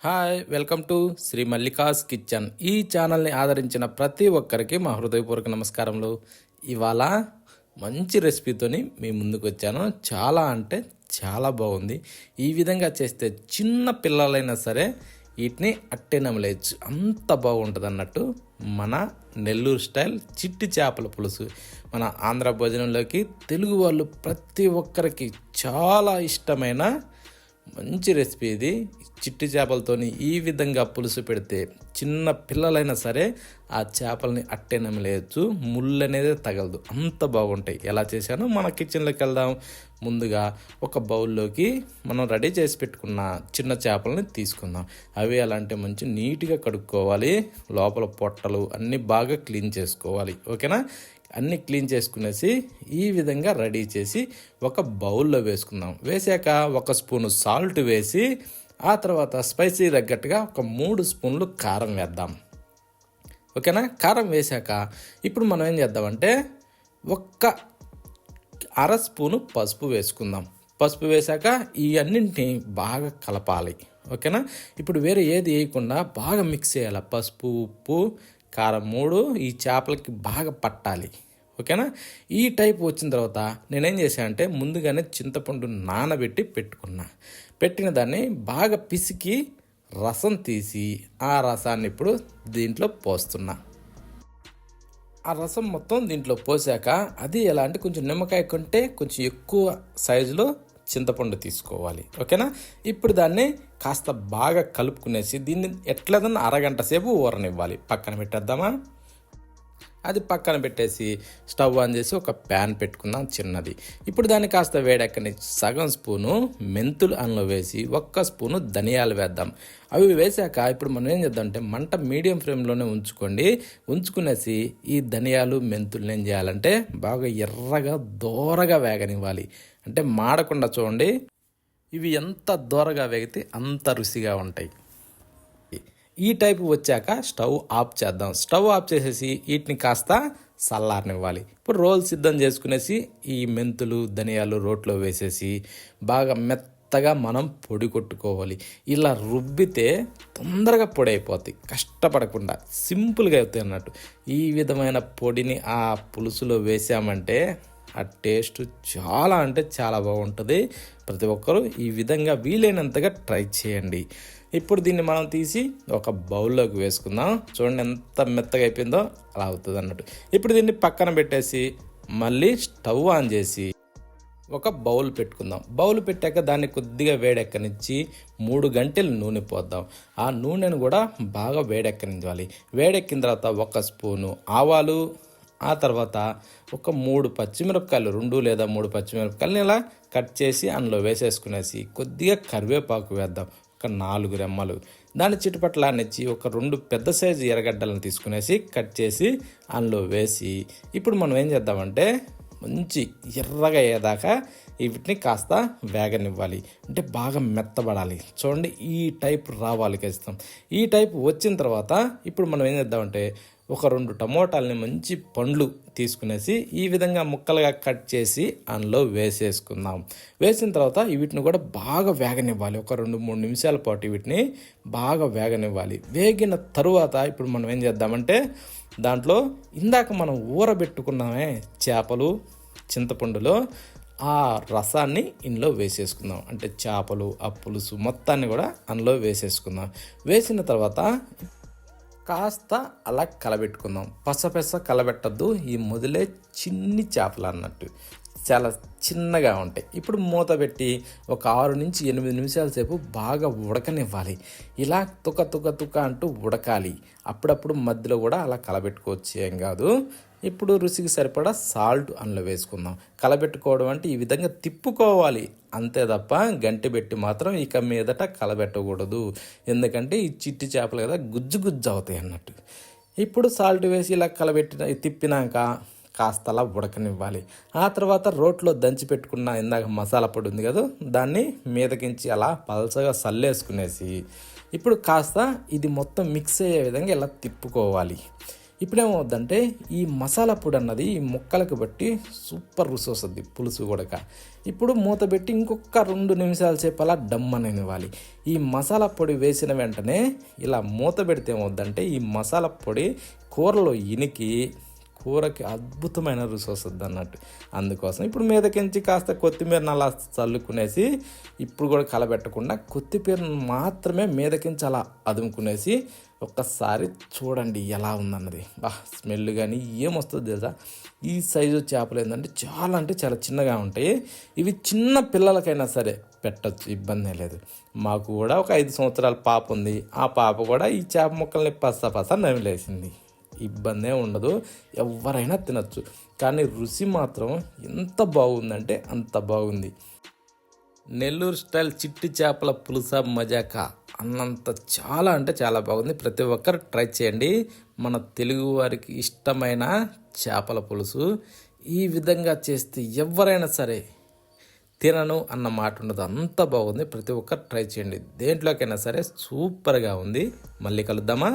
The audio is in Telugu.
Hi welcome to Sri Mallika's kitchen. ఈ ఛానల్ని ఆదరించిన ప్రతి ఒక్కరికి మా హృదయపూర్వక నమస్కారములు. ఇవాళ మంచి రెసిపీతోని మీ ముందుకు వచ్చాను. చాలా అంటే చాలా బాగుంది. ఈ విధంగా చేస్తే చిన్న పిల్లలైనా సరే వీటిని అట్టే నమలేయచ్చు, అంత బాగుంటుంది అన్నట్టు. మన నెల్లూరు స్టైల్ చిట్టి చేపల పులుసు మన ఆంధ్ర భోజనంలోకి తెలుగు వాళ్ళు ప్రతి ఒక్కరికి చాలా ఇష్టమైన మంచి రెసిపీ ఇది. చిట్టి చేపలతోని ఈ విధంగా పులుసు పెడితే చిన్న పిల్లలైనా సరే ఆ చేపల్ని అట్టే నమిలేయచ్చు, ముళ్ళు అనేది తగలదు, అంత బాగుంటాయి. ఎలా చేశానో మన కిచెన్లోకి వెళ్దాం. ముందుగా ఒక బౌల్లోకి మనం రెడీ చేసి పెట్టుకున్న చిన్న చేపలని తీసుకుందాం. అవి ఎలా అంటే మంచి నీట్గా కడుక్కోవాలి, లోపల పొట్టలు అన్నీ బాగా క్లీన్ చేసుకోవాలి. ఓకేనా? అన్నీ క్లీన్ చేసుకునేసి ఈ విధంగా రెడీ చేసి ఒక బౌల్లో వేసుకుందాం. వేసాక ఒక స్పూను సాల్ట్ వేసి ఆ తర్వాత స్పైసీ తగ్గట్టుగా ఒక 3 స్పూన్లు కారం వేద్దాం. ఓకేనా? కారం వేసాక ఇప్పుడు మనం ఏం చేద్దామంటే ఒక్క అర స్పూను పసుపు వేసుకుందాం. పసుపు వేసాక ఈ అన్నింటినీ బాగా కలపాలి. ఓకేనా? ఇప్పుడు వేరే ఏది వేయకుండా బాగా మిక్స్ చేయాలి. పసుపు, ఉప్పు, కారం 3 ఈ చేపలకి బాగా పట్టాలి. ఓకేనా? ఈ టైప్ వచ్చిన తర్వాత నేనేం చేశానంటే ముందుగానే చింతపండు నానబెట్టి పెట్టిన దాన్ని బాగా పిసికి రసం తీసి ఆ రసాన్ని ఇప్పుడు దీంట్లో పోస్తున్నా. ఆ రసం మొత్తం దీంట్లో పోసాక అది ఎలా అంటే కొంచెం నిమ్మకాయ కంటే కొంచెం ఎక్కువ సైజులో చింతపండు తీసుకోవాలి. ఓకేనా? ఇప్పుడు దాన్ని కాస్త బాగా కలుపుకునేసి దీన్ని ఎట్లదన్నా అరగంట సేపు ఊరనివ్వాలి. పక్కన పెట్టేద్దామా? అది పక్కన పెట్టేసి స్టవ్ ఆన్ చేసి ఒక ప్యాన్ పెట్టుకుందాం చిన్నది. ఇప్పుడు దాన్ని కాస్త వేడెక్కని సగం స్పూను మెంతులు అందులో వేసి 1 స్పూను ధనియాలు వేద్దాం. అవి వేసాక ఇప్పుడు మనం ఏం చేద్దాం అంటే మంట మీడియం ఫ్లేమ్లోనే ఉంచుకునేసి ఈ ధనియాలు మెంతులు ఏం చేయాలంటే బాగా ఎర్రగా దోరగా వేగనివ్వాలి. అంటే మాడకుండా చూడండి. ఇవి ఎంత దోరగా వేగితే అంత రుచిగా ఉంటాయి. ఈ టైపు వచ్చాక స్టవ్ ఆఫ్ చేద్దాం. స్టవ్ ఆఫ్ చేసేసి వీటిని కాస్త చల్లారనివ్వాలి. ఇప్పుడు రోల్ సిద్ధం చేసుకునేసి ఈ మెంతులు ధనియాలు రోట్లో వేసేసి బాగా మెత్తగా మనం పొడి కొట్టుకోవాలి. ఇలా రుబ్బితే తొందరగా పొడి అయిపోతాయి, కష్టపడకుండా సింపుల్గా అవుతాయి అన్నట్టు. ఈ విధమైన పొడిని ఆ పులుసులో వేసామంటే ఆ టేస్ట్ చాలా అంటే చాలా బాగుంటుంది. ప్రతి ఒక్కరూ ఈ విధంగా వీలైనంతగా ట్రై చేయండి. ఇప్పుడు దీన్ని మనం తీసి ఒక బౌల్లోకి వేసుకుందాం. చూడండి ఎంత మెత్తగా అయిపోయిందో అలా అవుతుంది అన్నట్టు. ఇప్పుడు దీన్ని పక్కన పెట్టేసి మళ్ళీ స్టవ్ ఆన్ చేసి ఒక బౌల్ పెట్టుకుందాం. బౌల్ పెట్టాక దాన్ని కొద్దిగా వేడెక్కనిచ్చి 3 గంటలు నూనె పోద్దాం. ఆ నూనెను కూడా బాగా వేడెక్కనివ్వాలి. వేడెక్కిన తర్వాత 1 స్పూను ఆవాలు, ఆ తర్వాత ఒక 3 పచ్చిమిరపకాయలు, 2 లేదా 3 పచ్చిమిరపకాయలని ఇలా కట్ చేసి అందులో వేసేసుకునేసి కొద్దిగా కరివేపాకు వేద్దాం. ఒక 4 రెమ్మలు. దాన్ని చిటపట్లానిచ్చి ఒక 2 పెద్ద సైజు ఎర్రగడ్డలను తీసుకునేసి కట్ చేసి అందులో వేసి ఇప్పుడు మనం ఏం చేద్దామంటే మంచి ఎర్రగా అయ్యేదాకా వీటిని కాస్త వేగనివ్వాలి. అంటే బాగా మెత్తబడాలి. చూడండి ఈ టైప్ రావాలి ఖచ్చితం. ఈ టైప్ వచ్చిన తర్వాత ఇప్పుడు మనం ఏం చేద్దామంటే ఒక 2 టమోటాలని మంచి పండ్లు తీసుకునేసి ఈ విధంగా ముక్కలుగా కట్ చేసి అందులో వేసేసుకుందాం. వేసిన తర్వాత వీటిని కూడా బాగా వేగనివ్వాలి. ఒక 2-3 నిమిషాల పాటు వీటిని బాగా వేగనివ్వాలి. వేగిన తరువాత ఇప్పుడు మనం ఏం చేద్దామంటే దాంట్లో ఇందాక మనం ఊరబెట్టుకున్నామే చేపలు చింతపండులో ఆ రసాన్ని ఇందులో వేసేసుకుందాం. అంటే చేపలు ఆ పులుసు మొత్తాన్ని కూడా అందులో వేసేసుకుందాం. వేసిన తర్వాత కాస్త అలా కలబెట్టుకుందాం. పసపస కలబెట్టద్దు. ఈ మొదలే చిన్ని చేపలు అన్నట్టు చాలా చిన్నగా ఉంటాయి. ఇప్పుడు మూత పెట్టి ఒక 6 నుంచి 8 నిమిషాల సేపు బాగా ఉడకనివ్వాలి. ఇలా తుక అంటూ ఉడకాలి. అప్పుడప్పుడు మధ్యలో కూడా అలా కలబెట్టుకోవచ్చు, ఏం కాదు. ఇప్పుడు రుచికి సరిపడా సాల్ట్ అందులో వేసుకుందాం. కలబెట్టుకోవడం అంటే ఈ విధంగా తిప్పుకోవాలి అంతే తప్ప గంటి పెట్టి మాత్రం ఇక మీదట కలబెట్టకూడదు. ఎందుకంటే ఈ చిట్టి చేపలు కదా గుజ్జు అవుతాయి అన్నట్టు. ఇప్పుడు సాల్ట్ వేసి ఇలా తిప్పినాక కాస్త అలా ఉడకనివ్వాలి. ఆ తర్వాత రోట్లో దంచి పెట్టుకున్న ఇందాక మసాలా పొడి ఉంది కదా, దాన్ని మీదకించి అలా పలసగా సల్లేసుకునేసి ఇప్పుడు కాస్త ఇది మొత్తం మిక్స్ అయ్యే విధంగా ఇలా తిప్పుకోవాలి. ఇప్పుడేమవుద్దంటే ఈ మసాలా పొడి అన్నది ఈ ముక్కలకు బట్టి సూపర్ రుచి వస్తుంది పులుసు కూడా. ఇప్పుడు మూత పెట్టి ఇంకొక 2 నిమిషాల సేపు అలా డమ్ అని ఇవ్వాలి. ఈ మసాలా పొడి వేసిన వెంటనే ఇలా మూత పెడితే ఏమవుద్దంటే ఈ మసాలా పొడి కూరలో ఇనికి కూరకి అద్భుతమైన రుచి వస్తుంది అన్నట్టు. అందుకోసం ఇప్పుడు మీదకించి కాస్త కొత్తిమీరని అలా చల్లుకునేసి ఇప్పుడు కూడా కలబెట్టకుండా కొత్తిమీరను మాత్రమే మీదకించి అలా అదుముకునేసి ఒక్కసారి చూడండి ఎలా ఉందన్నది. స్మెల్ కానీ ఏమొస్తుంది తెలుసా. ఈ సైజు చేపలు ఏంటంటే చాలా చిన్నగా ఉంటాయి. ఇవి చిన్న పిల్లలకైనా సరే పెట్టచ్చు, ఇబ్బంది లేదు. మాకు కూడా ఒక 5 సంవత్సరాల పాప ఉంది. ఆ పాప కూడా ఈ చేప ముక్కల్ని పస నమిలేసింది. ఇబ్బందే ఉండదు, ఎవరైనా తినచ్చు. కానీ రుచి మాత్రం ఎంత బాగుందంటే అంత బాగుంది. నెల్లూరు స్టైల్ చిట్టి చేపల పులుస మజాకా అన్నంత చాలా బాగుంది. ప్రతి ఒక్కరు ట్రై చేయండి. మన తెలుగు వారికి ఇష్టమైన చేపల పులుసు ఈ విధంగా చేస్తే ఎవరైనా సరే తినను అన్న మాట ఉండదు, అంత బాగుంది. ప్రతి ఒక్కరు ట్రై చేయండి. దేంట్లోకైనా సరే సూపర్గా ఉంది. మళ్ళీ కలుద్దామా.